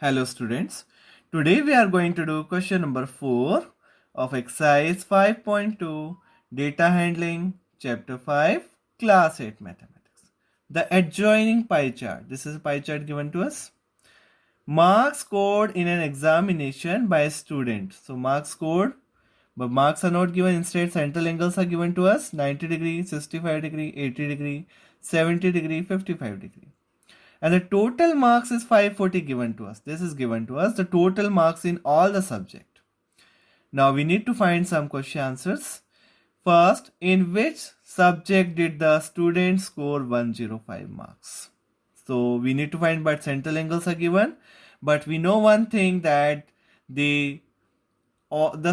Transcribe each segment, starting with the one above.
Hello students, today we are going to do question number 4 of exercise 5.2 data handling chapter 5 class 8 mathematics. The adjoining pie chart. This is a pie chart given to us. Marks scored in an examination by a student. So marks scored, but marks are not given. Instead central angles are given to us 90 degree, 65 degree, 80 degree, 70 degree, 55 degree. And the total marks is 540 given to us. This is given to us the total marks in all the subject. Now we need to find some question answers. First, in which subject did the student score 105 marks? So we need to find, but central angles are given. But we know one thing, that the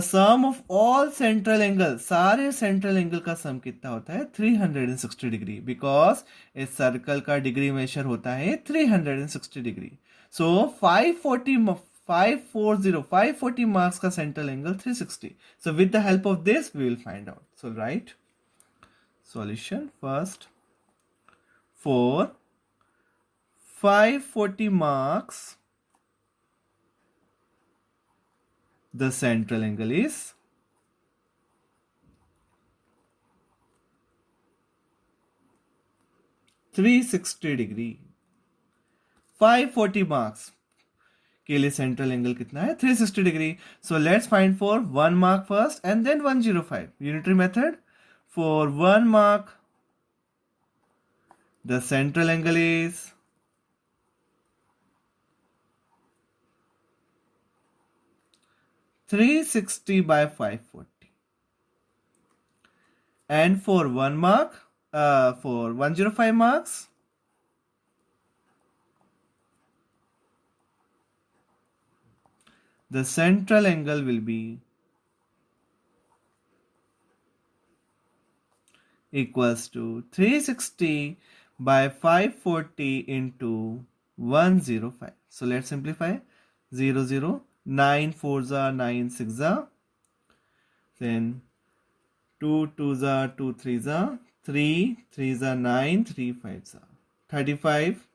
sum of all central angles, सारे central angle का sum कितना होता है 360 degree, because इस circle का degree major होता है 360 degree. सो 540 marks का central angle 360. So with the help of this we will find out. So write solution first. For 540 marks, the central angle is 360 degree. 540 marks के लिए central angle कितना है 360 degree. So let's find for 1 mark first and then 105. Unitary method. For 1 mark, the central angle is 360 by 540. And for 1 mark, for 105 marks, the central angle will be equals to 360 by 540 into 105. So let's simplify. 0, 0, 9 4s are 9 6s are, then 2 2s are 2 3s are, 3 3s are 9 3 5s are, 35,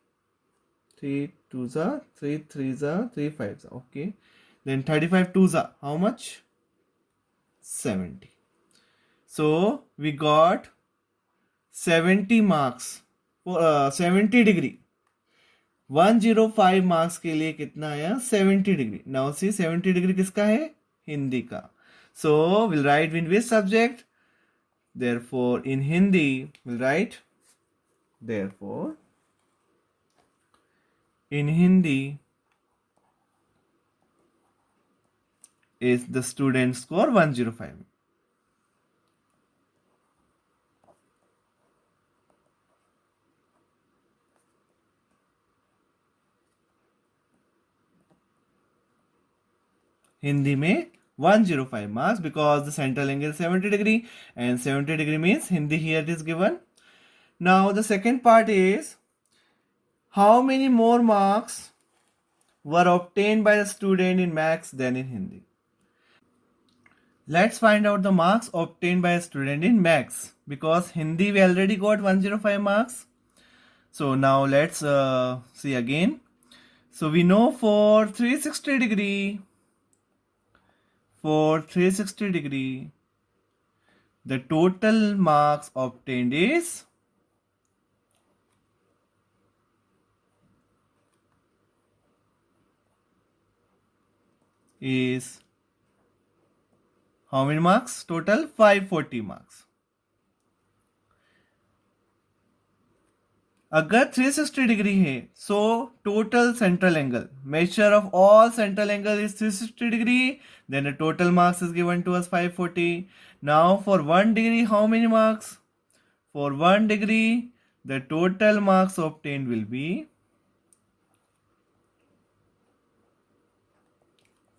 3 2s are 3 3s are 3 5s are. Okay, then 35 2s are how much? 70. So we got 70 marks for 70 degree. 105 marks के लिए कितना आया 70 degree. Now see 70 degree किसका है? हिंदी का. So will write in which subject? Therefore in Hindi will write, therefore in Hindi is the student score 105. Hindi में 105 marks, because the central angle is 70 degree and 70 degree means Hindi here it is given. Now the second part is, how many more marks were obtained by the student in maths than in Hindi? Let's find out the marks obtained by a student in maths, because Hindi we already got 105 marks. So now let's see again. So we know for 360 degree, the total marks obtained is how many marks? Total 540 marks. अगर 360 degree है, so total central angle, measure of all central angle is 360 degree, then the total marks is given to us 540. Now for 1 degree, how many marks? For 1 degree, the total marks obtained will be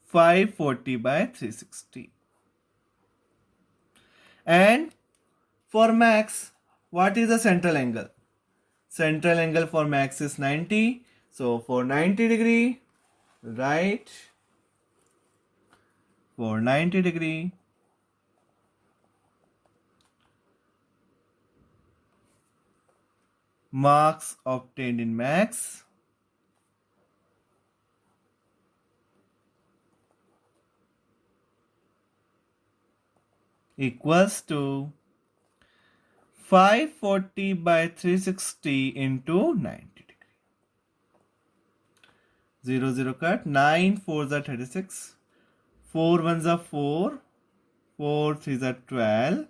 540 by 360. And for max, what is the central angle? Central angle for max is 90. So for 90 degree, right? For 90 degree, marks obtained in max equals to 540 by 360 into 90 degree. 0 0 cut. 9 4s are 36. 4 1s are 4. 4 3s are 12.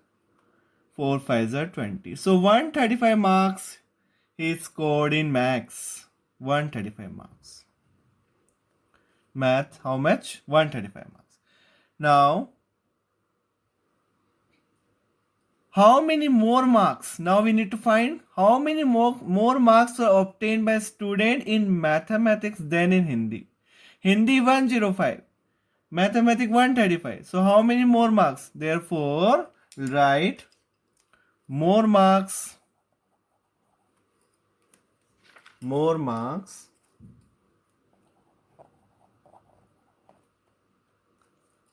4 5s are 20. So 135 marks he scored in max. 135 marks. Math, how much? 135 marks. Now, how many more marks? Now we need to find how many more marks were obtained by student in mathematics than in Hindi. Hindi 105. Mathematics 135. So how many more marks? Therefore, we'll write more marks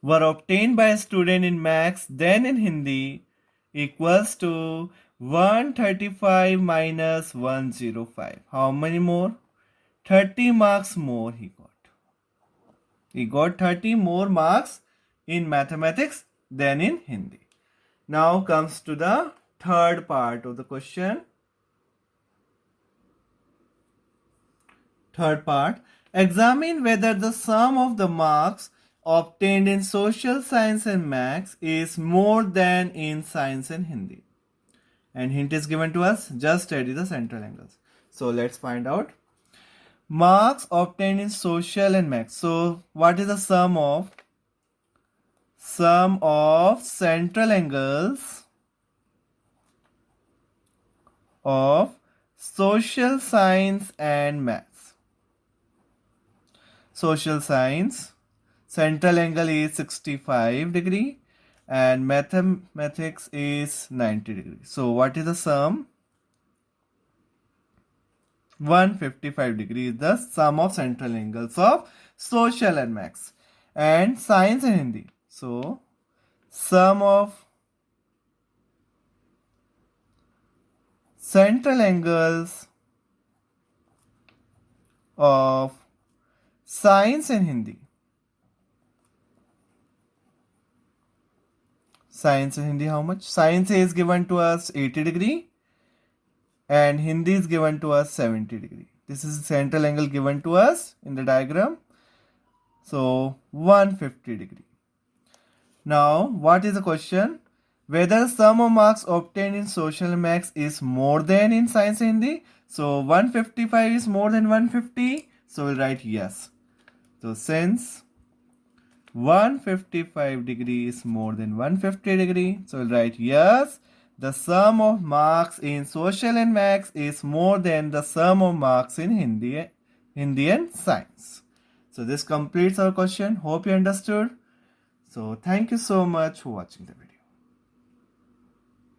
were obtained by a student in maths than in Hindi equals to 135 minus 105. How many more? 30 marks more he got. He got 30 more marks in mathematics than in Hindi. Now comes to the third part of the question. Third part, examine whether the sum of the marks obtained in social science and maths is more than in science and Hindi. And hint is given to us, just study the central angles. So let's find out. Marks obtained in social and maths. So what is the sum of central angles of social science and maths? Social science, central angle is 65 degree and mathematics is 90 degree. So what is the sum? 155 degree is the sum of central angles of social and maths and science and Hindi. So sum of central angles of science and Hindi. Science and Hindi, how much? Science is given to us 80 degree and Hindi is given to us 70 degree. This is central angle given to us in the diagram. So 150 degree. Now what is the question? Whether sum of marks obtained in social maths is more than in science and Hindi. So 155 is more than 150. So we'll write yes. So since 155 degree is more than 150 degree, so we'll write yes. The sum of marks in social and maths is more than the sum of marks in Hindi and science. So this completes our question. Hope you understood. So thank you so much for watching the video.